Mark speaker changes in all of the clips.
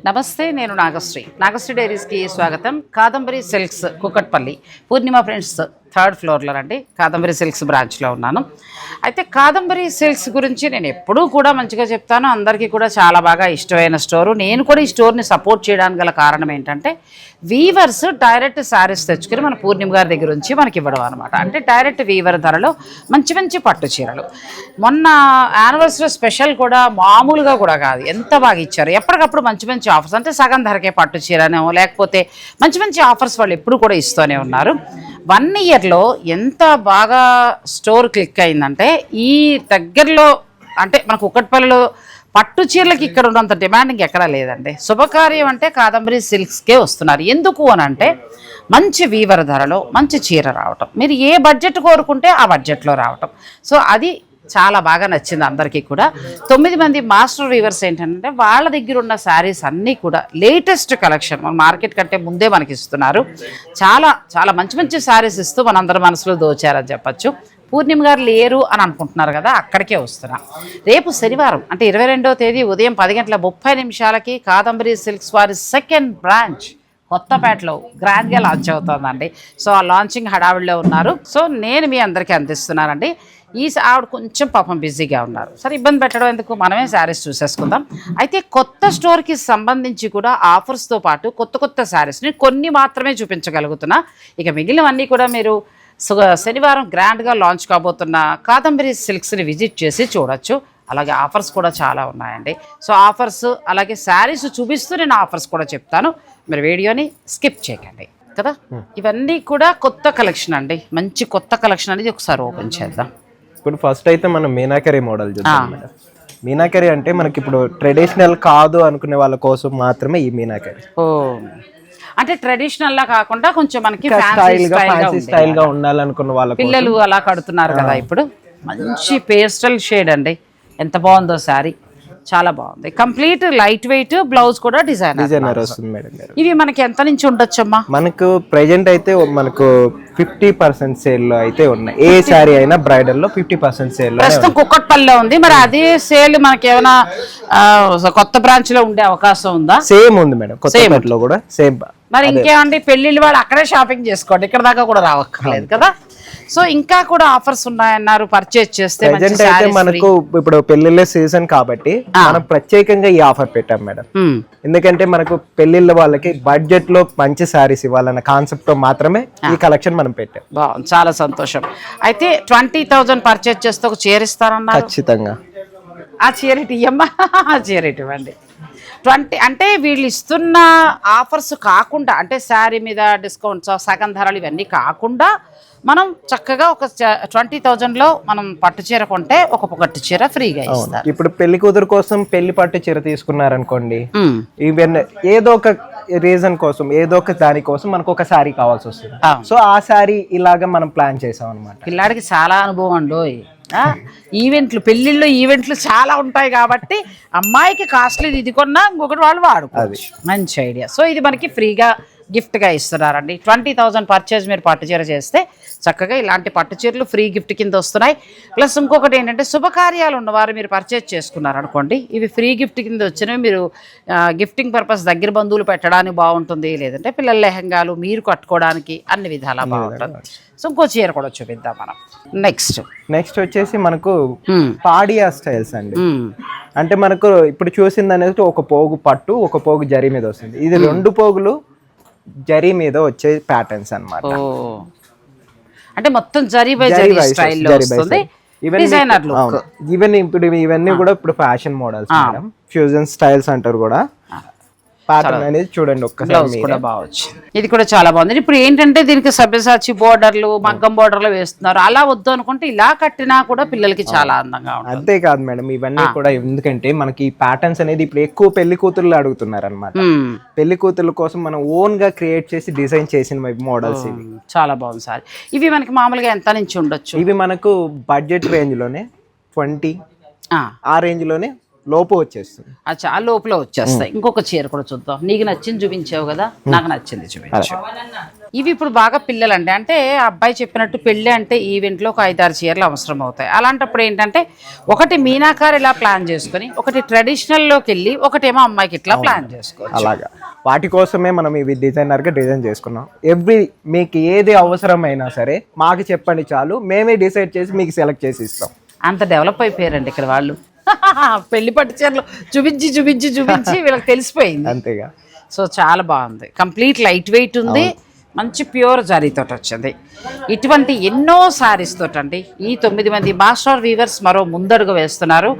Speaker 1: నమస్తే, నేను నాగశ్రీ డైరీస్కి స్వాగతం. కాదంబరి సిల్క్స్ కుకట్పల్లి పూర్ణిమ ఫ్రెండ్స్ 3rd ఫ్లోర్లో అండి కాదంబరి సిల్క్స్ బ్రాంచ్లో ఉన్నాను. అయితే కాదంబరి సిల్క్స్ గురించి నేను ఎప్పుడూ కూడా మంచిగా చెప్తాను. అందరికీ కూడా చాలా బాగా ఇష్టమైన స్టోరు. నేను కూడా ఈ స్టోర్ని సపోర్ట్ చేయడానికి గల కారణం ఏంటంటే వీవర్స్ డైరెక్ట్ శారీస్ తెచ్చుకుని మన పూర్ణిమ గారి దగ్గర నుంచి మనకి ఇవ్వడం అనమాట. అంటే డైరెక్ట్ వీవర్ ధరలో మంచి మంచి పట్టు చీరలు. మొన్న యానివర్సరీ స్పెషల్ కూడా మామూలుగా కూడా కాదు, ఎంత బాగా ఇచ్చారు. ఎప్పటికప్పుడు మంచి మంచి ఆఫర్స్, అంటే సగం ధరకే పట్టు చీరనో లేకపోతే మంచి మంచి ఆఫర్స్ వాళ్ళు ఎప్పుడు కూడా ఇస్తూనే ఉన్నారు. 1 ఇయర్లో ఎంత బాగా స్టోర్ క్లిక్ అయిందంటే ఈ దగ్గరలో అంటే మనకు కుకట్పల్లిలో పట్టు చీరలకి ఇక్కడ ఉన్నంత డిమాండ్ ఇంకెక్కడా లేదండి. శుభకార్యం అంటే కాదంబరి సిల్క్స్కే వస్తున్నారు. ఎందుకు అని అంటే మంచి వీవర్ ధరలో మంచి చీర రావటం, మీరు ఏ బడ్జెట్ కోరుకుంటే ఆ బడ్జెట్లో రావటం. సో అది చాలా బాగా నచ్చింది అందరికీ కూడా. 9 మంది మాస్టర్ వీవర్స్ ఏంటంటే వాళ్ళ దగ్గర ఉన్న శారీస్ అన్నీ కూడా లేటెస్ట్ కలెక్షన్, మన మార్కెట్ కంటే ముందే మనకి ఇస్తున్నారు. చాలా చాలా మంచి మంచి శారీస్ ఇస్తూ మనందరి మనసులో దోచారని చెప్పచ్చు. పూర్ణిమ గారు లేరు అని అనుకుంటున్నారు కదా, అక్కడికే వస్తున్నా. రేపు శనివారం అంటే 22వ తేదీ ఉదయం 10:30 కాదంబరి సిల్క్స్ వారి 2nd బ్రాంచ్ కొత్తపేటలో గ్రాండ్గా లాంచ్ అవుతుందండి. సో ఆ లాంచింగ్ హడావిడిలో ఉన్నారు. సో నేను మీ అందరికీ అందిస్తున్నానండి. ఆవిడ కొంచెం పాపం బిజీగా ఉన్నారు. సరే, ఇబ్బంది పెట్టడం ఎందుకు, మనమే శారీస్ చూసేసుకుందాం. అయితే కొత్త స్టోర్కి సంబంధించి కూడా ఆఫర్స్తో పాటు కొత్త కొత్త శారీస్ని కొన్ని మాత్రమే చూపించగలుగుతున్నా. ఇక మిగిలినవన్నీ కూడా మీరు శనివారం గ్రాండ్గా లాంచ్ కాబోతున్న కాదంబరి సిల్క్స్ని విజిట్ చేసి చూడొచ్చు. అలాగే ఆఫర్స్ కూడా చాలా ఉన్నాయండి. సో ఆఫర్స్ అలాగే శారీస్ చూపిస్తూ నేను ఆఫర్స్ కూడా చెప్తాను. మీరు వీడియోని స్కిప్ చేయకండి కదా. ఇవన్నీ కూడా కొత్త కలెక్షన్ అండి, మంచి కొత్త కలెక్షన్ అనేది ఒకసారి ఓపెన్ చేద్దాం.
Speaker 2: ఇప్పుడు ఫస్ట్ అయితే మనం మీనాకరీ మోడల్ చూద్దాం మేడం. మీనాకరీ అంటే మనకి ఇప్పుడు ట్రెడిషనల్ కాదు అనుకునే వాళ్ళ కోసం మాత్రమే ఈ మీనాకరీ.
Speaker 1: ఓ, అంటే ట్రెడిషనల్ లా కాకుండా కొంచెం మనకి
Speaker 2: ఫ్యాన్సీ స్టైల్ గా ఉండాలనుకున్న వాళ్ళ
Speaker 1: పిల్లలు అలా కడుతున్నారు కదా. ఇప్పుడు మంచి పేస్టల్ షేడ్ అండి, ఎంత బాగుందో శారీ, చాలా బాగుంది. కంప్లీట్ లైట్ వెయిట్, బ్లౌజ్ కూడా డిజైనర్ వస్తుంది మేడం. ఇవి మనకి ఎంత నుంచి ఉండొచ్చమ్మా?
Speaker 2: మనకు ప్రెజెంట్ అయితే మనకు 50% సేల్ లో అయితే ఉన్నాయి. ఏ శారీ అయినా బ్రైడల్ లో 50% సేల్
Speaker 1: ప్రస్తుతం కుకట్పల్లిలో ఉంది. మరి అదే సేల్ మనకి ఏమైనా కొత్త బ్రాంచ్ లో ఉండే అవకాశం ఉందా?
Speaker 2: సేమ్ ఉంది మేడం, కొత్తపేటలో కూడా సేమ్.
Speaker 1: మరి ఇంకేమండి, పెళ్లిళ్ళు వాళ్ళు అక్కడే షాపింగ్ చేసుకోండి, ఇక్కడ దాకా కూడా రావక్కర్లేదు కదా. సో ఇంకా కూడా ఆఫర్స్ ఉన్నాయన్నారు పర్చేజ్ చేస్తే.
Speaker 2: అయితే మనకు ఇప్పుడు పెళ్లిళ్ళ సీజన్ కాబట్టి మనం ప్రత్యేకంగా ఈ ఆఫర్ పెట్టాం మేడం. ఎందుకంటే మనకు పెళ్లిళ్ళ వాళ్ళకి బడ్జెట్ లో మంచి శారీస్ ఇవ్వాలన్న కాన్సెప్ట్ తో మాత్రమే ఈ కలెక్షన్ మనం పెట్టాం.
Speaker 1: బాగుంది, చాలా సంతోషం. అయితే 20,000 పర్చేజ్ చేస్తే ఒక చీర ఇస్తారన్నా?
Speaker 2: ఖచ్చితంగా.
Speaker 1: ఆ చీర ఇయ్యమ్మా, ఆ చీర ఇవ్వండి. 20 అంటే వీళ్ళు ఇస్తున్న ఆఫర్స్ కాకుండా, అంటే శారీ మీద డిస్కౌంట్స్, సగం ధరలు ఇవన్నీ కాకుండా మనం చక్కగా ఒక 20,000లో మనం పట్టు చీర కొంటే ఒక పట్టు చీర ఫ్రీగా ఇస్తారు.
Speaker 2: ఇప్పుడు పెళ్లి కూతురు కోసం పెళ్లి పట్టు చీర తీసుకున్నారనుకోండి, ఈవెన్ ఏదో ఒక రీజన్ కోసం ఏదో ఒక దాని కోసం మనకు ఒక శారీ కావాల్సి వస్తుంది. సో ఆ శారీ ఇలాగా మనం ప్లాన్ చేసాం అనమాట.
Speaker 1: పిల్లాడికి చాలా అనుభవం అండి. ఈవెంట్లు, పెళ్లిళ్ళు ఈవెంట్లు చాలా ఉంటాయి కాబట్టి అమ్మాయికి కాస్ట్లీ ఇది కొన్నా ఇంకొకటి వాళ్ళు వాడుకోవచ్చు. మంచి ఐడియా. సో ఇది మనకి ఫ్రీగా గిఫ్ట్గా ఇస్తున్నారండి. 20,000 పర్చేజ్ మీరు పట్టు చీర చేస్తే చక్కగా ఇలాంటి పట్టు చీరలు ఫ్రీ గిఫ్ట్ కింద వస్తున్నాయి. ప్లస్ ఇంకొకటి ఏంటంటే శుభకార్యాలు ఉన్నవారు మీరు పర్చేజ్ చేసుకున్నారనుకోండి, ఇవి ఫ్రీ గిఫ్ట్ కింద వచ్చినవి. మీరు గిఫ్టింగ్ పర్పస్ దగ్గర బంధువులు పెట్టడానికి బాగుంటుంది, లేదంటే పిల్లల లెహంగాలు మీరు కట్టుకోవడానికి అన్ని విధాలా బాగుంటుంది. సో ఇంకో చీర కూడా చూపిద్దాం మనం. నెక్స్ట్
Speaker 2: వచ్చేసి మనకు పాడియా స్టైల్స్ అండి. అంటే మనకు ఇప్పుడు చూసింది అనేది ఒక పోగు పట్టు, ఒక పోగు జరీ మీద వస్తుంది. ఇది 2 పోగులు జరీ మీద వచ్చే ప్యాటర్న్స్ అన్నమాట.
Speaker 1: అంటే మొత్తం జరీ బై జరీ స్టైల్లో వస్తుంది.
Speaker 2: ఈవెన్ ఇప్పుడు ఇవన్నీ కూడా ఇప్పుడు fashion models madam, fusion styles అంటారు కూడా. ప్యాటర్న్ అనేది చూడండి ఒక్కసారి
Speaker 1: కూడా బాగుంది. ఇది కూడా చాలా బాగుంది. ఇప్పుడు ఏంటంటే దీనికి సబ్యసాచి బోర్డర్లు, మగ్గం బోర్డర్లు వేస్తున్నారు. అలా వద్దు అనుకుంటే ఇలా కట్టినా కూడా పిల్లలకి చాలా అందంగా ఉంటుంది.
Speaker 2: అంతేకాదు మేడం, ఇవన్నీ కూడా ఎందుకంటే మనకి ప్యాటర్న్స్ అనేది ఇప్పుడు ఎక్కువ పెళ్లి కూతుర్లు అడుగుతున్నారు అనమాట. పెళ్లి కూతుర్ల కోసం మనం ఓన్ గా క్రియేట్ చేసి డిజైన్ చేసిన మోడల్స్ ఇవి.
Speaker 1: చాలా బాగుంది సార్. ఇవి మనకి మామూలుగా ఎంత నుంచి ఉండొచ్చు?
Speaker 2: ఇవి మనకు బడ్జెట్ రేంజ్ లోనే 20 ఆ రేంజ్ లోనే లోపు వచ్చేస్తుంది.
Speaker 1: అచ్చా, ఆ లోపల వచ్చేస్తాయి. ఇంకొక చీర కూడా చూద్దాం. నీకు నచ్చింది చూపించావు కదా, నాకు నచ్చింది చూపించు. ఇవి ఇప్పుడు బాగా పిల్లలండి, అంటే ఆ అబ్బాయి చెప్పినట్టు పెళ్ళి అంటే ఈవెంట్లో ఒక 5-6 చీరలు అవసరం అవుతాయి. అలాంటప్పుడు ఏంటంటే ఒకటి మీనాకారి ఇలా ప్లాన్ చేసుకొని, ఒకటి ట్రెడిషనల్లోకి వెళ్ళి, ఒకటేమో అమ్మాయికి ఇట్లా ప్లాన్ చేసుకోవచ్చు.
Speaker 2: అలాగా వాటి కోసమే మనం ఇవి డిజైనర్గా డిజైన్ చేసుకున్నాం. మీకు ఏది అవసరమైనా సరే మాకు చెప్పండి చాలు, మేమే డిసైడ్ చేసి మీకు సెలెక్ట్ చేసి ఇస్తాం.
Speaker 1: అంత డెవలప్ అయిపోయారండి ఇక్కడ వాళ్ళు. పెళ్లి పట్టు చీరలు చూపించి చూపించి చూపించి వీళ్ళకి తెలిసిపోయింది.
Speaker 2: అంతేగా.
Speaker 1: సో చాలా బాగుంది, కంప్లీట్ లైట్ వెయిట్ ఉంది, మంచి ప్యూర్ జరీతోటి వచ్చింది. ఇటువంటి ఎన్నో శారీస్ తోటండి ఈ 9 మంది మాస్టర్ వీవర్స్ మరో ముందడుగు వేస్తున్నారు.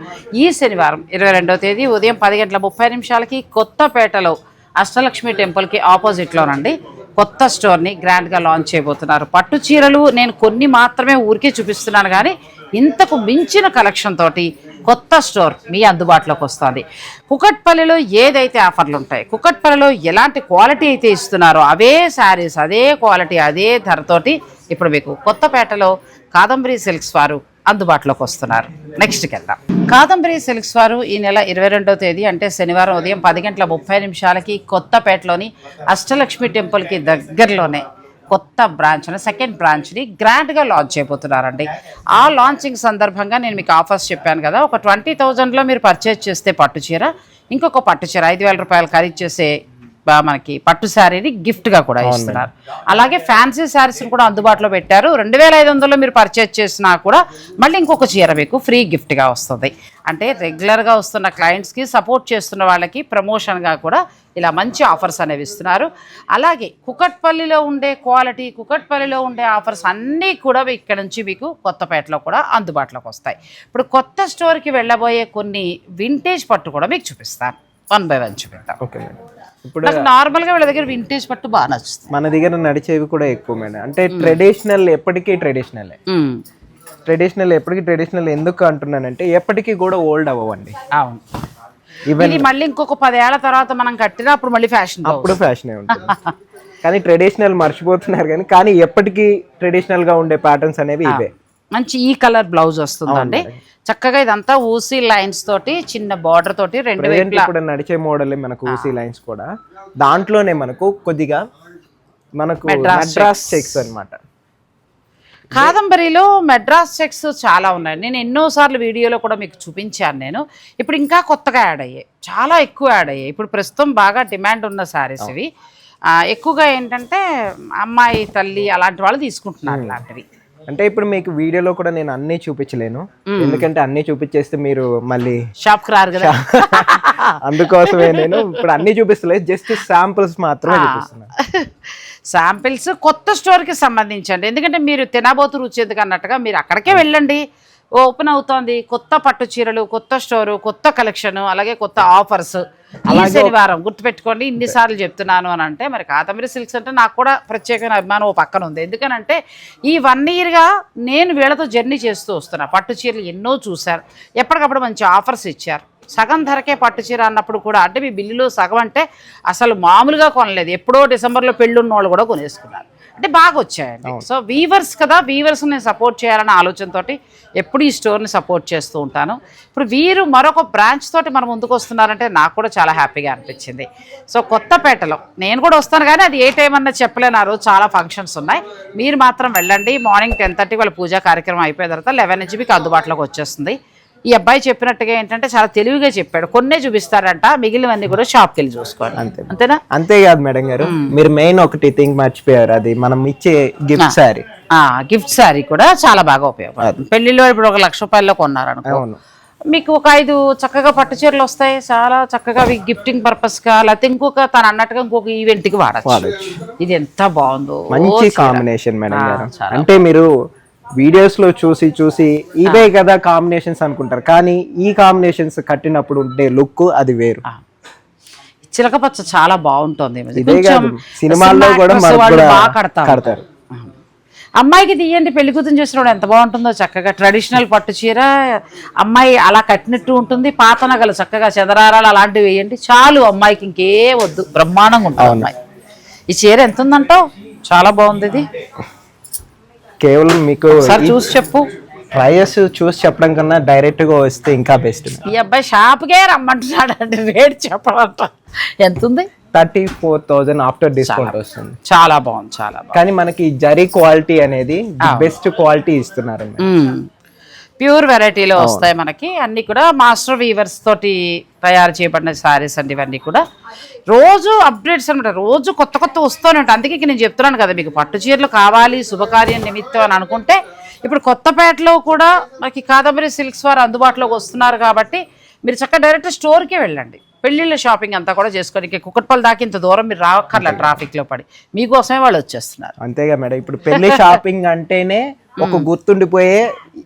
Speaker 1: ఈ శనివారం 22వ తేదీ ఉదయం 10:30 కొత్తపేటలో అష్టలక్ష్మి టెంపుల్కి ఆపోజిట్లోనండి కొత్త స్టోర్ని గ్రాండ్గా లాంచ్ చేయబోతున్నారు. పట్టు చీరలు నేను కొన్ని మాత్రమే ఊరికే చూపిస్తున్నాను, కానీ ఇంతకు మించిన కలెక్షన్ తోటి కొత్త స్టోర్ మీ అందుబాటులోకి వస్తుంది. కుకట్పల్లిలో ఏదైతే ఆఫర్లు ఉంటాయి, కుకట్పల్లిలో ఎలాంటి క్వాలిటీ అయితే ఇస్తున్నారో అవే శారీస్, అదే క్వాలిటీ, అదే ధరతోటి ఇప్పుడు మీకు కొత్తపేటలో కాదంబరి సిల్క్స్ వారు అందుబాటులోకి వస్తున్నారు. నెక్స్ట్కి వెళ్దాం. కాదంబరి సిల్క్స్ వారు ఈ నెల 22వ తేదీ అంటే శనివారం ఉదయం 10:30 కొత్తపేటలోని అష్టలక్ష్మి టెంపుల్కి దగ్గరలోనే కొత్త బ్రాంచ్ని, సెకండ్ బ్రాంచ్ని గ్రాండ్గా లాంచ్ చేయబోతున్నారండి. ఆ లాంచింగ్ సందర్భంగా నేను మీకు ఆఫర్స్ చెప్పాను కదా, ఒక 20,000లో మీరు పర్చేజ్ చేస్తే పట్టు చీర, ఇంకొక పట్టు చీర 5,000 రూపాయలు ఖరీదు చేసే మనకి పట్టు శారీని గిఫ్ట్గా కూడా ఇస్తున్నారు. అలాగే ఫ్యాన్సీ శారీస్ని కూడా అందుబాటులో పెట్టారు. 2,500లో మీరు పర్చేజ్ చేసినా కూడా మళ్ళీ ఇంకొక చీర మీకు ఫ్రీ గిఫ్ట్గా వస్తుంది. అంటే రెగ్యులర్గా వస్తున్న క్లయింట్స్కి, సపోర్ట్ చేస్తున్న వాళ్ళకి ప్రమోషన్గా కూడా ఇలా మంచి ఆఫర్స్ అనేవి ఇస్తున్నారు. అలాగే కుకట్పల్లిలో ఉండే క్వాలిటీ, కుకట్పల్లిలో ఉండే ఆఫర్స్ అన్నీ కూడా ఇక్కడ నుంచి మీకు కొత్తపేటలో కూడా అందుబాటులోకి వస్తాయి. ఇప్పుడు కొత్త స్టోర్కి వెళ్ళబోయే కొన్ని వింటేజ్ పట్టు కూడా మీకు చూపిస్తాను, 1 by 1 చూపిస్తాను.
Speaker 2: Okay madam. ఇప్పుడు
Speaker 1: నాకు నార్మల్గా వీళ్ళ దగ్గర వింటేజ్ పట్టు బాగా నచ్చుతుంది.
Speaker 2: మన దగ్గర నడిచేవి కూడా ఎక్కువ మేడం. అంటే ట్రెడిషనల్ ఎప్పటికీ ట్రెడిషనల్ ఎందుకు అంటున్నానంటే ఎప్పటికీ కూడా ఓల్డ్ అవ్వండి.
Speaker 1: అవును, ఇది మళ్ళీ ఇంకొక 10 ఏళ్ల తర్వాత మనం కట్టినా అప్పుడు మళ్ళీ ఫ్యాషన్,
Speaker 2: అప్పుడు ఫ్యాషనే ఉంటుంది. కానీ ట్రెడిషనల్ మర్చిపోతున్నారు, కానీ ఎప్పటికీ ట్రెడిషనల్ గా ఉండే ప్యాటర్న్స్ అనేవి ఇవే.
Speaker 1: మంచి ఈ కలర్ బ్లౌజ్ వస్తుందండి, చక్కగా ఇదంతా ఊసీ లైన్స్ తోటి చిన్న బార్డర్ తోటి రెండు
Speaker 2: ఇప్పుడు నడిచే మోడల్ మనకు ఊసీ లైన్స్ కూడా, దాంట్లోనే మనకు కొద్దిగా మనకు మెడ్రాస్ చెక్స్ అన్నమాట.
Speaker 1: కాదంబరిలో మెడ్రాస్ చెక్స్ చాలా ఉన్నాయి, నేను ఎన్నోసార్లు వీడియోలో కూడా మీకు చూపించాను. నేను ఇప్పుడు ఇంకా కొత్తగా యాడ్ అయ్యాయి, చాలా ఎక్కువ యాడ్ అయ్యాయి. ఇప్పుడు ప్రస్తుతం బాగా డిమాండ్ ఉన్న శారీస్ ఇవి. ఎక్కువగా ఏంటంటే అమ్మాయి తల్లి అలాంటి వాళ్ళు తీసుకుంటున్నారు ఇలాంటివి.
Speaker 2: అంటే ఇప్పుడు మీకు వీడియోలో కూడా నేను అన్ని చూపించలేను, ఎందుకంటే అన్ని చూపించేస్తే మీరు మళ్ళీ
Speaker 1: షాప్కి రారు కదా.
Speaker 2: అందుకోసమే నేను ఇప్పుడు అన్ని చూపిస్తలేదు, జస్ట్ శాంపిల్స్ మాత్రమే చూపిస్తున్నాను.
Speaker 1: శాంపిల్స్ కొత్త స్టోర్కి సంబంధించండి, ఎందుకంటే మీరు తినబోతు రుచి ఎందుకు అన్నట్టుగా మీరు అక్కడికే వెళ్ళండి. ఓపెన్ అవుతోంది కొత్త పట్టు చీరలు, కొత్త స్టోరు, కొత్త కలెక్షన్, అలాగే కొత్త ఆఫర్స్. ఈ శనివారం గుర్తుపెట్టుకోండి, ఇన్నిసార్లు చెప్తున్నాను అని అంటే మరి కాదంబరి సిల్క్స్ అంటే నాకు కూడా ప్రత్యేకమైన అభిమానం ఓ పక్కన ఉంది. ఎందుకనంటే ఈ 1 yearగా నేను వీళ్ళతో జర్నీ చేస్తూ వస్తున్నా. పట్టు చీరలు ఎన్నో చూశారు, ఎప్పటికప్పుడు మంచి ఆఫర్స్ ఇచ్చారు. సగం ధరకే పట్టు చీర అన్నప్పుడు కూడా, అంటే మీ బిల్లులో సగం అంటే అసలు మామూలుగా కొనలేదు, ఎప్పుడో డిసెంబర్లో పెళ్ళున్న వాళ్ళు కూడా కొనేసుకున్నారు. అంటే బాగా వచ్చాయండి. సో వీవర్స్ కదా, వీవర్స్ని నేను సపోర్ట్ చేయాలన్న ఆలోచనతో ఎప్పుడు ఈ స్టోర్ని సపోర్ట్ చేస్తూ ఉంటాను. ఇప్పుడు వీరు మరొక బ్రాంచ్ తోటి మన ముందుకు వస్తున్నారంటే నాకు కూడా చాలా హ్యాపీగా అనిపించింది. సో కొత్తపేటలో నేను కూడా వస్తాను, కానీ అది ఏ టైం అన్నది చెప్పలేను, ఆ రోజు చాలా ఫంక్షన్స్ ఉన్నాయి. మీరు మాత్రం వెళ్ళండి. మార్నింగ్ 10:30 వాళ్ళ పూజా కార్యక్రమం అయిపోయిన తర్వాత 11 నుంచి మీకు అందుబాటులోకి వచ్చేస్తుంది. ఈ అబ్బాయి చెప్పినట్టుగా ఏంటంటే చాలా తెలివిగా చెప్పాడు, కొన్నే చూపిస్తారంట, మిగిలినవన్నీ కూడా షాప్కి వెళ్ళి చూసుకోండి. అంతేనా?
Speaker 2: అంతేకాదు మేడం గారు, మీరు మెయిన్ ఒకటి థింగ్ మర్చిపోయారు, అది మనం ఇచ్చే గిఫ్ట్ శారీ.
Speaker 1: గిఫ్ట్ శారీ కూడా చాలా బాగా ఉపయోగపడుతుంది. పెళ్లిలో ఇప్పుడు 1 లక్ష రూపాయల్లో కొన్నారనుకో, మీకు ఒక 5 చక్కగా పట్టు చీరలు వస్తాయి, చాలా చక్కగా గిఫ్టింగ్ పర్పస్ గా, లేకపోతే ఇంకొక తను అన్నట్టుగా ఇంకొక ఈవెంట్ కి వాడచ్చు. ఇది ఎంత బాగుందో,
Speaker 2: మంచి కాంబినేషన్ మేడం గారు. అంటే మీరు వీడియోస్ లో చూసి ఇవే కదా కాంబినేషన్స్ అనుకుంటారు, కానీ ఈ కాంబినేషన్స్ కట్టినప్పుడు ఉండే లుక్ అది వేరు.
Speaker 1: చిలకపచ్చ చాలా బాగుంటుంది,
Speaker 2: సినిమాల్లో కూడా
Speaker 1: బాగా కడతారు. అమ్మాయికి తీయండి, పెళ్లి కూతురు చేసినప్పుడు ఎంత బాగుంటుందో, చక్కగా ట్రెడిషనల్ పట్టు చీర అమ్మాయి అలా కట్టినట్టు ఉంటుంది. పాత నగలు చక్కగా చదరారాలు అలాంటివి వేయండి చాలు, అమ్మాయికి ఇంకే వద్దు, బ్రహ్మాండంగా ఉంటుంది అమ్మాయి. ఈ చీర ఎంత ఉందంటావు? చాలా బాగుంది ఇది.
Speaker 2: కేవలం మీకు
Speaker 1: చూసి చెప్పు,
Speaker 2: ప్రైస్ చూసి చెప్పడం కన్నా డైరెక్ట్ గా వస్తే ఇంకా బెస్ట్.
Speaker 1: ఈ అబ్బాయి షాప్కే రమ్మంటున్నాడు అండి, రేట్ చెప్పడంట. ఎంత ఉంది?
Speaker 2: 34,000 ఆఫ్టర్ డిస్కౌంట్ వస్తుంది.
Speaker 1: చాలా బాగుంది, చాలా బాగుంది.
Speaker 2: కానీ మనకి జరీ క్వాలిటీ అనేది బెస్ట్ క్వాలిటీ ఇస్తున్నారు.
Speaker 1: ప్యూర్ వెరైటీలో వస్తాయి మనకి అన్ని కూడా. మాస్టర్ వీవర్స్ తోటి తయారు చేయబడిన శారీస్ అండి ఇవన్నీ కూడా. రోజు అప్డేట్స్ అనమాట, రోజు కొత్త కొత్త వస్తూనే ఉంటాయి. అందుకే నేను చెప్తున్నాను కదా, మీకు పట్టు చీరలు కావాలి శుభకార్యం నిమిత్తం అని అనుకుంటే ఇప్పుడు కొత్తపేటలో కూడా మనకి కాదంబరి సిల్క్స్ వారు అందుబాటులోకి వస్తున్నారు కాబట్టి మీరు చక్కగా డైరెక్ట్ స్టోర్కే వెళ్ళండి. పెళ్ళిళ్ళ షాపింగ్ అంతా కూడా చేసుకోవడానికి కుక్కట్పల్లి దాకా ఇంత దూరం మీరు రావక్కర్లా ట్రాఫిక్ లో పడి, మీకోసమే వాళ్ళు వచ్చేస్తున్నారు.
Speaker 2: అంతేగా మేడం, ఇప్పుడు పెళ్లి షాపింగ్ అంటేనే ఒక గుర్తుండిపోయే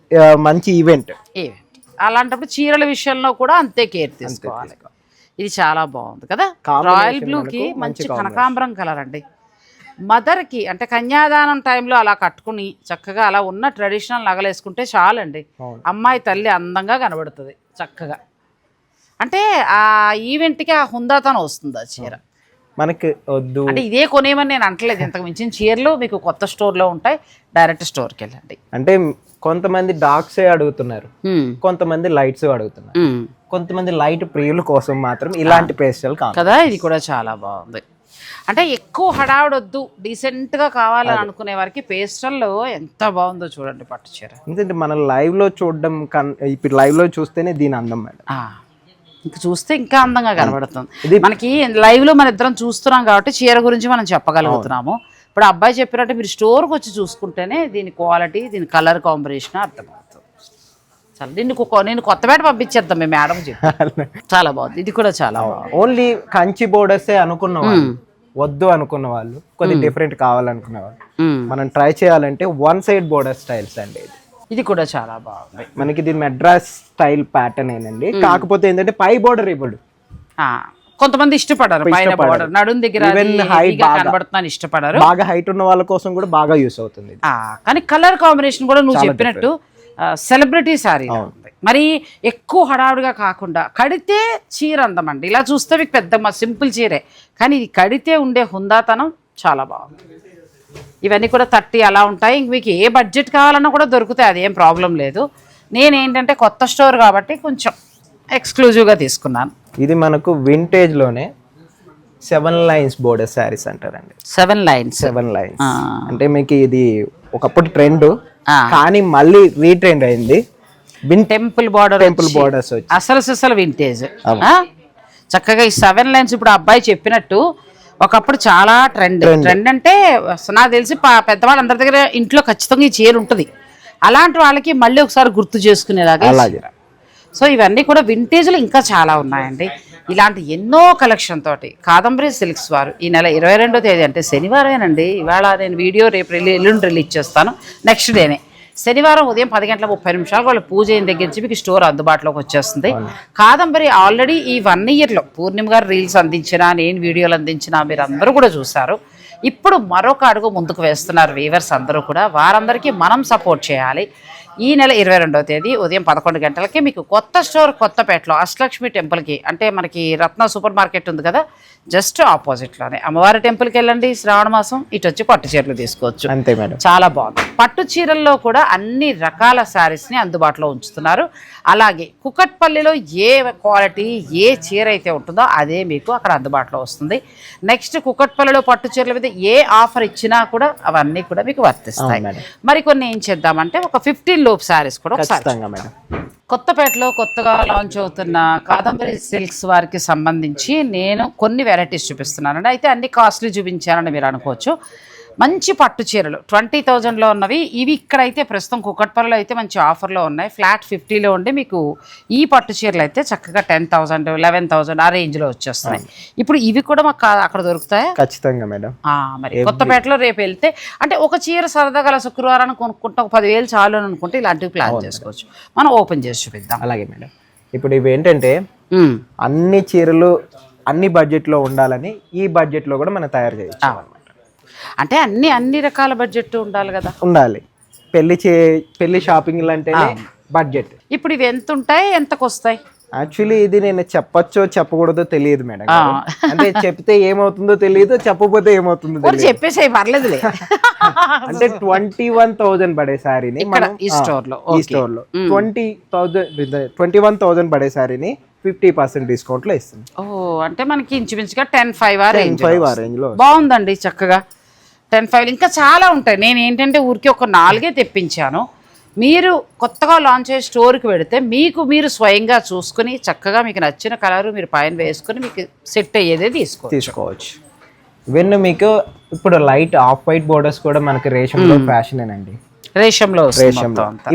Speaker 2: మంచి ఈవెంట్.
Speaker 1: అలాంటప్పుడు చీరల విషయంలో కూడా అంతే కేర్ తీసుకోవాలి. ఇది చాలా బాగుంది కదా, రాయల్ బ్లూ కి మంచి కనకాంబరం కలర్ అండి. మదర్ కి అంటే కన్యాదానం టైంలో అలా కట్టుకుని చక్కగా అలా ఉన్న ట్రెడిషనల్ నగలేసుకుంటే చాలండి, అమ్మాయి తల్లి అందంగా కనబడుతుంది చక్కగా. అంటే ఆ ఈవెంట్కి ఆ హుందాతనం వస్తుంది ఆ చీర
Speaker 2: మనకి. వద్దు
Speaker 1: అంటే ఇదే కొనేమని నేను అంటలేదు, ఇంతకు మించిన చీరలు మీకు కొత్త స్టోర్లో ఉంటాయి, డైరెక్ట్ స్టోర్కి వెళ్ళండి.
Speaker 2: అంటే కొంతమంది డార్క్సే అడుగుతున్నారు, కొంతమంది లైట్స్ అడుగుతున్నారు, కొంతమంది లైట్ ప్రియుల కోసం మాత్రం ఇలాంటి పేస్టల్
Speaker 1: కదా. ఇది కూడా చాలా బాగుంది. అంటే ఎక్కువ హడావుడొద్దు, డీసెంట్గా కావాలని అనుకునే వారికి పేస్టల్లో ఎంత బాగుందో చూడండి పట్టు చీర.
Speaker 2: ఎందుకంటే మనం లైవ్లో చూడడం ఇప్పుడు లైవ్లో చూస్తేనే దీని అందం మేడం.
Speaker 1: ఇంకా చూస్తే ఇంకా అందంగా కనబడుతుంది మనకి. లైవ్ లో మన ఇద్దరం చూస్తున్నాం కాబట్టి చీర గురించి మనం చెప్పగలుగుతున్నాము. ఇప్పుడు అబ్బాయి చెప్పినట్టు మీరు స్టోర్కి వచ్చి చూసుకుంటేనే దీని క్వాలిటీ, దీని కలర్ కాంబినేషన్ అర్థమవుతుంది. చాలా నేను కొత్తపేట పంపించేద్దాం మేము మేడం చెప్పి. చాలా బాగుంది, ఇది కూడా చాలా బాగుంది.
Speaker 2: ఓన్లీ కంచి బోర్డర్సే అనుకున్న వాళ్ళు, వద్దు అనుకున్న వాళ్ళు, కొన్ని డిఫరెంట్ కావాలనుకున్న వాళ్ళు మనం ట్రై చేయాలంటే వన్ సైడ్ బోర్డర్ స్టైల్స్ అండి.
Speaker 1: ఇది కూడా చాలా బాగుంది
Speaker 2: మనకి. ఇది మెడ్రాస్ స్టైల్ ప్యాటర్న్ ఏనండి, కాకపోతే ఏంటంటే పై బోర్డర్ ఇవ్వడు.
Speaker 1: కొంతమంది ఇష్టపడారు పైన బోర్డర్, నడుం దగ్గర కనబడుతున్నాను ఇష్టపడారు.
Speaker 2: బాగా హైట్ ఉన్న వాళ్ళ కోసం కూడా బాగా యూస్ అవుతుంది.
Speaker 1: కానీ కలర్ కాంబినేషన్ కూడా నువ్వు చెప్పినట్టు సెలబ్రిటీ శారీ ఉంది. మరి ఎక్కువ హడావుడిగా కాకుండా కడితే చీర అందమండి. ఇలా చూస్తే మీకు పెద్ద సింపుల్ చీరే, కానీ ఇది కడితే ఉండే హుందాతనం చాలా బాగుంది. ఇవన్నీ కూడా 30 అలా ఉంటాయి. ఇంక మీకు ఏ బడ్జెట్ కావాలన్నా కూడా దొరుకుతాయి, అదేం ప్రాబ్లం లేదు. నేనేంటంటే కొత్త స్టోర్ కాబట్టి కొంచెం ఎక్స్క్లూజివ్గా తీసుకున్నాను.
Speaker 2: ఇది మనకు వింటేజ్లోనే 7 లైన్స్ బోర్డర్ శారీస్ అంటారండి.
Speaker 1: 7 లైన్స్
Speaker 2: అంటే మీకు ఇది ఒకప్పుడు ట్రెండ్, కానీ మళ్ళీ రీట్రెండ్ అయింది.
Speaker 1: టెంపుల్ బోర్డర్స్ అసలు వింటేజ్ చక్కగా. ఈ 7 లైన్స్ ఇప్పుడు అబ్బాయి చెప్పినట్టు ఒకప్పుడు చాలా ట్రెండ్ అంటే నాకు తెలిసి పెద్దవాళ్ళు అందరి దగ్గర ఇంట్లో ఖచ్చితంగా ఈ చీర ఉంటుంది. అలాంటి వాళ్ళకి మళ్ళీ ఒకసారి గుర్తు చేసుకునేలాగా. సో ఇవన్నీ కూడా వింటేజ్లు ఇంకా చాలా ఉన్నాయండి. ఇలాంటి ఎన్నో కలెక్షన్ తోటి కాదంబరి సిల్క్స్ వారు ఈ నెల 22వ తేదీ అంటే శనివారమేనండి. ఇవాళ నేను వీడియో రేపు ఎల్లుండి రిలీజ్ చేస్తాను, నెక్స్ట్ డేనే శనివారం ఉదయం 10:30 వాళ్ళ పూజ అయిన దగ్గర నుంచి మీకు స్టోర్ అందుబాటులోకి వచ్చేస్తుంది. కాదంబరి ఆల్రెడీ ఈ 1 ఇయర్లో పూర్ణిమ గారు రీల్స్ అందించినా, నేను వీడియోలు అందించినా మీరు అందరూ కూడా చూశారు. ఇప్పుడు మరొక అడుగు ముందుకు వేస్తున్నారు వీవర్స్ అందరూ కూడా. వారందరికీ మనం సపోర్ట్ చేయాలి. ఈ నెల 22వ తేదీ ఉదయం 11 గంటలకి మీకు కొత్త స్టోర్ కొత్తపేటలో అష్టలక్ష్మి టెంపుల్కి, అంటే మనకి రత్న సూపర్ మార్కెట్ ఉంది కదా, జస్ట్ ఆపోజిట్లోనే అమ్మవారి టెంపుల్కి వెళ్ళండి. శ్రావణ మాసం ఇటు వచ్చి పట్టు చీరలు తీసుకోవచ్చు.
Speaker 2: అంతే మేడం,
Speaker 1: చాలా బాగుంది. పట్టు చీరల్లో కూడా అన్ని రకాల శారీస్ని అందుబాటులో ఉంచుతున్నారు. అలాగే కుకట్పల్లిలో ఏ క్వాలిటీ ఏ చీర అయితే ఉంటుందో అదే మీకు అక్కడ అందుబాటులో వస్తుంది. నెక్స్ట్ కుకట్పల్లిలో పట్టు చీరల మీద ఏ ఆఫర్ ఇచ్చినా కూడా అవన్నీ కూడా మీకు వర్తిస్తాయి. మరి కొన్ని ఏం చేద్దామంటే ఒక 15 లోపు శారీస్ కూడా కొత్తపేటలో కొత్తగా లాంచ్ అవుతున్న కాదంబరి సిల్క్స్ వారికి సంబంధించి నేను కొన్ని వెరైటీస్ చూపిస్తున్నానండి. అయితే అన్ని కాస్ట్లీ చూపించానని మీరు అనుకోవచ్చు. మంచి పట్టు చీరలు 20,000లో ఉన్నవి ఇవి. ఇక్కడైతే ప్రస్తుతం కుకట్పల్లిలో అయితే మంచి ఆఫర్లో ఉన్నాయి. ఫ్లాట్ 50లో ఉండి మీకు ఈ పట్టు చీరలు అయితే చక్కగా 10,000 11,000 ఆ రేంజ్లో వచ్చేస్తున్నాయి. ఇప్పుడు ఇవి కూడా మాకు అక్కడ దొరుకుతాయి ఖచ్చితంగా మేడం. మరి కొత్తపేటలో రేపు వెళ్తే అంటే ఒక చీర సరదాగా శుక్రవారాన్ని కొనుక్కుంటే ఒక 10,000 చాలు అని అనుకుంటే ఇలాంటివి ప్లాన్ చేసుకోవచ్చు. మనం ఓపెన్ చేసి చూపిద్దాం.
Speaker 2: అలాగే మేడం. ఇప్పుడు ఇవి ఏంటంటే అన్ని చీరలు అన్ని బడ్జెట్లో ఉండాలని ఈ బడ్జెట్లో కూడా మనం తయారు చేయొచ్చు.
Speaker 1: అంటే అన్ని రకాల బడ్జెట్ ఉండాలి కదా.
Speaker 2: ఉండాలి. పెళ్లి షాపింగ్ అంటే బడ్జెట్.
Speaker 1: ఇప్పుడు ఇవి ఎంత ఉంటాయి, ఎంతకు వస్తాయి?
Speaker 2: యాక్చువల్లీ ఇది నేను చెప్పచ్చో చెప్పకూడదో తెలియదు మేడం. అంటే చెప్తే ఏమవుతుందో తెలియదు, చెప్పకపోతే ఏమవుతుందో
Speaker 1: చెప్పేసి పర్లేదులే.
Speaker 2: అంటే 21,000 పడే శారీని
Speaker 1: ఈ స్టోర్ లో
Speaker 2: 21,000 పడే శారీని 50% డిస్కౌంట్ లో ఇస్తుంది.
Speaker 1: అంటే మనకి ఇంచుమించుగా 10,500 ఆ రేంజ్
Speaker 2: 5 ఆ రేంజ్ లో
Speaker 1: బాగుందండి. చక్కగా 10,500 ఇంకా చాలా ఉంటాయి. నేను ఏంటంటే ఊరికి ఒక 4 తెప్పించాను. మీరు కొత్తగా లాంచ్ అయ్యే స్టోర్కి పెడితే మీరు స్వయంగా చూసుకుని చక్కగా మీకు నచ్చిన కలర్ మీరు పైన వేసుకుని మీకు సెట్ అయ్యేదే తీసుకోవచ్చు.
Speaker 2: ఇవన్నీ మీకు ఇప్పుడు లైట్ ఆఫ్ వైట్ బోర్డర్స్ కూడా మనకి రేషంలో ఫ్యాషన్ అండి.
Speaker 1: రేషంలో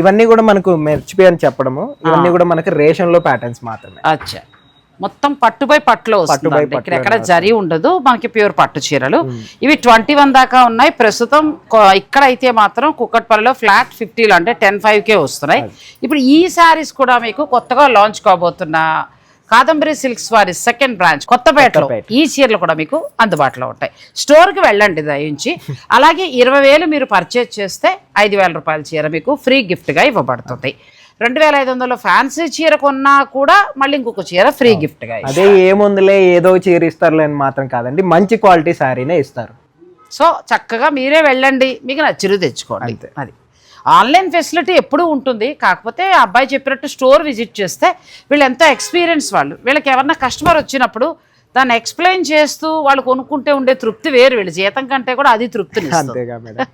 Speaker 2: ఇవన్నీ కూడా మనకు మర్చిపోయని చెప్పడము, ఇవన్నీ కూడా మనకి రేషంలో ప్యాటర్న్స్ మాత్రమే.
Speaker 1: అచ్చా, మొత్తం పట్టు బై పట్టులో వస్తుంది. ఇక్కడ ఎక్కడ జరీ ఉండదు, మనకి ప్యూర్ పట్టు చీరలు. ఇవి 21 దాకా ఉన్నాయి ప్రస్తుతం. ఇక్కడ అయితే మాత్రం కుక్కట్పల్లిలో ఫ్లాట్ 50 అంటే 10,500 వస్తున్నాయి. ఇప్పుడు ఈ శారీస్ కూడా మీకు కొత్తగా లాంచ్ కాబోతున్న కాదంబరి సిల్క్స్ వారి సెకండ్ బ్రాంచ్ కొత్తపేటలో ఈ చీరలు కూడా మీకు అందుబాటులో ఉంటాయి. స్టోర్కి వెళ్ళండి దయించి. అలాగే 20,000 మీరు పర్చేజ్ చేస్తే 5,000 రూపాయల చీర మీకు ఫ్రీ గిఫ్ట్గా ఇవ్వబడుతుంది. 2,500 ఫ్యాన్సీ చీర కొన్నా కూడా మళ్ళీ ఇంకొక చీర ఫ్రీ గిఫ్ట్గా.
Speaker 2: అదే ఏముందిలే ఏదో చీర ఇస్తారులే అని మాత్రం కాదండి, మంచి క్వాలిటీ శారీనే ఇస్తారు.
Speaker 1: సో చక్కగా మీరే వెళ్ళండి, మీకు నచ్చిరు తెచ్చుకోండి. అది ఆన్లైన్ ఫెసిలిటీ ఎప్పుడూ ఉంటుంది. కాకపోతే అబ్బాయి చెప్పినట్టు స్టోర్ విజిట్ చేస్తే వీళ్ళు ఎంతో ఎక్స్పీరియన్స్ వాళ్ళు. వీళ్ళకి ఎవరన్నా కస్టమర్ వచ్చినప్పుడు దాన్ని ఎక్స్ప్లెయిన్ చేస్తూ వాళ్ళు కొనుక్కుంటే ఉండే తృప్తి వేరు. వీళ్ళు జీతం కంటే కూడా అది తృప్తిని.
Speaker 2: అంతేగా మేడం,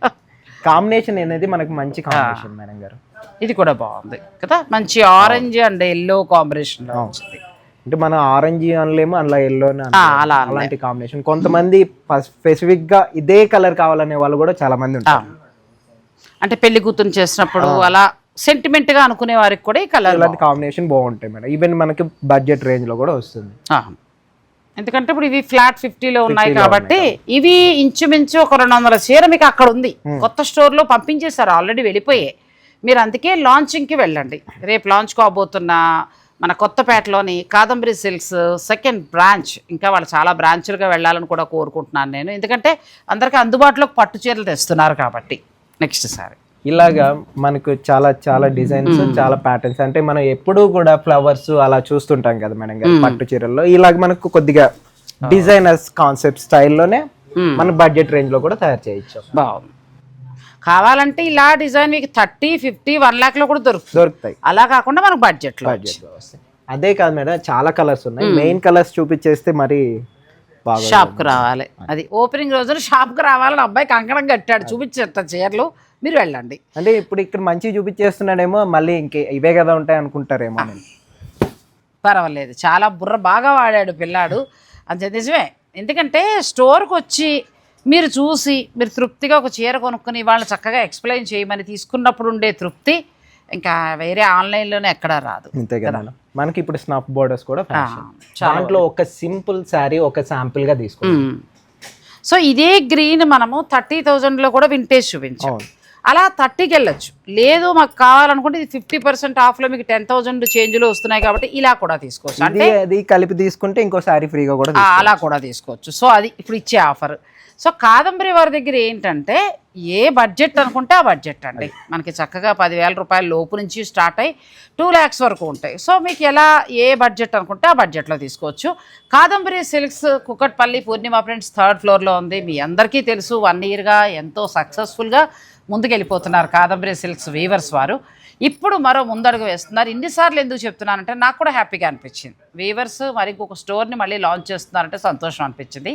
Speaker 2: కాంబినేషన్ అనేది మనకు మంచి కాంబినేషన్ మేడం గారు.
Speaker 1: ఇది కూడా బాగుంది కదా, మంచి ఆరెంజ్ అండ్ ఎల్లో కాంబినేషన్ లో వచ్చింది.
Speaker 2: అంటే మన ఆరెంజ్ అనలేము, అలా ఎల్లో అలాంటి కాంబినేషన్. కొంతమంది స్పెసిఫిక్ గా ఇదే కలర్ కావాలనే వాళ్ళు కూడా చాలా మంది ఉంటారు.
Speaker 1: అంటే పెళ్లి కూతురు చేసినప్పుడు అలా సెంటిమెంట్ గా అనుకునే వారికి కూడా ఈ కలర్
Speaker 2: కాంబినేషన్ బాగుంటాయి మేడం. ఈవెన్ మనకి బడ్జెట్ రేంజ్ లో కూడా వస్తుంది.
Speaker 1: ఎందుకంటే ఇప్పుడు ఇవి ఫ్లాట్ 50లో ఉన్నాయి కాబట్టి ఇవి ఇంచుమించు ఒక 200 చీర మీకు అక్కడ ఉంది. కొత్త స్టోర్ లో పంపించేశారు, ఆల్రెడీ వెళ్ళిపోయాయి. మీరు అందుకే లాంచింగ్కి వెళ్ళండి. రేపు లాంచ్ కాబోతున్న మన కొత్తపేటలోని కాదంబరి సిల్క్స్ సెకండ్ బ్రాంచ్, ఇంకా వాళ్ళు చాలా బ్రాంచ్లుగా వెళ్ళాలని కూడా కోరుకుంటున్నాను నేను. ఎందుకంటే అందరికీ అందుబాటులోకి పట్టు చీరలు తెస్తున్నారు కాబట్టి. నెక్స్ట్ సారీ
Speaker 2: ఇలాగా మనకు చాలా చాలా డిజైన్స్, చాలా ప్యాటర్న్స్. అంటే మనం ఎప్పుడూ కూడా ఫ్లవర్స్ అలా చూస్తుంటాం కదా మేడం గారు పట్టు చీరల్లో. ఇలాగ మనకు కొద్దిగా డిజైనర్స్ కాన్సెప్ట్ స్టైల్లోనే మన బడ్జెట్ రేంజ్ లో కూడా తయారు చేయొచ్చు.
Speaker 1: బాగుంది. కావాలంటే ఇలా డిజైన్ మీకు 30, 50, 1 lakh లో కూడా దొరుకుతాయి. అలా కాకుండా మనకు బడ్జెట్ లో
Speaker 2: వస్తాయి. అదే కాదు మేడం, చాలా కలర్స్ ఉన్నాయి. మెయిన్ కలర్స్ చూపించేస్తే మరి
Speaker 1: షాప్ కు రావాలి. అది ఓపెనింగ్ రోజున షాప్ కు రావాలని అబ్బాయి కంకణం కట్టాడు. చూపించేట చీరలు మీరు వెళ్ళండి.
Speaker 2: అంటే ఇప్పుడు ఇక్కడ మంచి చూపించేస్తున్నాడేమో, మళ్ళీ ఇంకే ఇవే కదా ఉంటాయి అనుకుంటారేమో.
Speaker 1: పర్వాలేదు, చాలా బుర్ర బాగా వాడాడు పిల్లాడు. అంతే నిజమే. ఎందుకంటే స్టోర్కి వచ్చి మీరు చూసి మీరు తృప్తిగా ఒక చీర కొనుక్కొని వాళ్ళని చక్కగా ఎక్స్ప్లెయిన్ చేయమని తీసుకున్నప్పుడు ఉండే తృప్తి ఇంకా వేరే ఆన్లైన్లోనే ఎక్కడా రాదు.
Speaker 2: అంతే కదా. మనకి ఇప్పుడు స్నాప్ బోర్డర్స్ కూడా దాంట్లో ఒక సింపుల్ శారీ ఒక శాంపుల్ గా తీసుకున్నాం.
Speaker 1: సో ఇదే గ్రీన్ మనము 30,000లో కూడా వింటేజ్ చూపించాం. అలా 30కి వెళ్ళొచ్చు. లేదు మాకు కావాలనుకుంటే ఇది 50% ఆఫ్లో మీకు 10,000 చేంజ్లో వస్తున్నాయి కాబట్టి ఇలా కూడా తీసుకోవచ్చు. అంటే
Speaker 2: అది కలిపి తీసుకుంటే ఇంకో శారీ ఫ్రీగా కూడా
Speaker 1: అలా కూడా తీసుకోవచ్చు. సో అది ఇప్పుడు ఇచ్చే ఆఫర్. సో కాదంబరి వారి దగ్గర ఏంటంటే ఏ బడ్జెట్ అనుకుంటే ఆ బడ్జెట్ అండి. మనకి చక్కగా 10,000 రూపాయల లోపు నుంచి స్టార్ట్ అయ్యి 2 lakhs వరకు ఉంటాయి. సో మీకు ఎలా ఏ బడ్జెట్ అనుకుంటే ఆ బడ్జెట్లో తీసుకోవచ్చు. కాదంబరి సిల్క్స్ కుక్కట్పల్లి పూర్ణిమ ఫ్రెండ్స్ 3rd ఫ్లోర్లో ఉంది. మీ అందరికీ తెలుసు 1 yearగా ఎంతో సక్సెస్ఫుల్గా ముందుకెళ్ళిపోతున్నారు కాదంబరి సిల్క్స్ వీవర్స్ వారు. ఇప్పుడు మరో ముందడుగు వేస్తున్నారు. ఇన్నిసార్లు ఎందుకు చెప్తున్నానంటే నాకు కూడా హ్యాపీగా అనిపించింది. వీవర్స్ మరి ఇంకొక స్టోర్ని మళ్ళీ లాంచ్ చేస్తున్నారంటే సంతోషం అనిపించింది.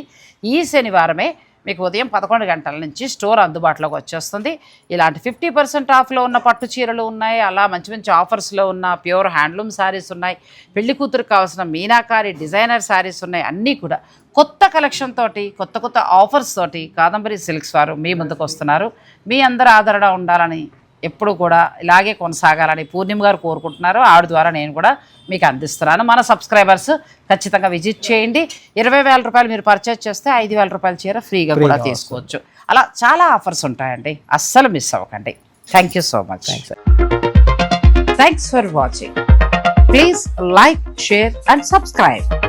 Speaker 1: ఈ శనివారమే మీకు ఉదయం 11 గంటల నుంచి స్టోర్ అందుబాటులోకి వచ్చేస్తుంది. ఇలాంటి 50% ఆఫ్లో ఉన్న పట్టు చీరలు ఉన్నాయి. అలా మంచి మంచి ఆఫర్స్లో ఉన్న ప్యూర్ హ్యాండ్లూమ్ శారీస్ ఉన్నాయి. పెళ్లి కూతురుకు కావాల్సిన మీనాకారి డిజైనర్ శారీస్ ఉన్నాయి. అన్నీ కూడా కొత్త కలెక్షన్ తోటి కొత్త కొత్త ఆఫర్స్ తోటి కాదంబరి సిల్క్స్ వారు మీ ముందుకు వస్తున్నారు. మీ అందరి ఆదరణ ఉండాలని ఎప్పుడు కూడా ఇలాగే కొనసాగాలని పూర్ణిమ గారు కోరుకుంటున్నారు. ఆవిడ ద్వారా నేను కూడా మీకు అందిస్తున్నాను. మన సబ్స్క్రైబర్స్ ఖచ్చితంగా విజిట్ చేయండి. 20,000 రూపాయలు మీరు పర్చేజ్ చేస్తే 5,000 రూపాయల చీర ఫ్రీగా కూడా తీసుకోవచ్చు. అలా చాలా ఆఫర్స్ ఉంటాయండి, అస్సలు మిస్ అవ్వకండి. Thank you so much. Thanks for watching. Please like, share and subscribe.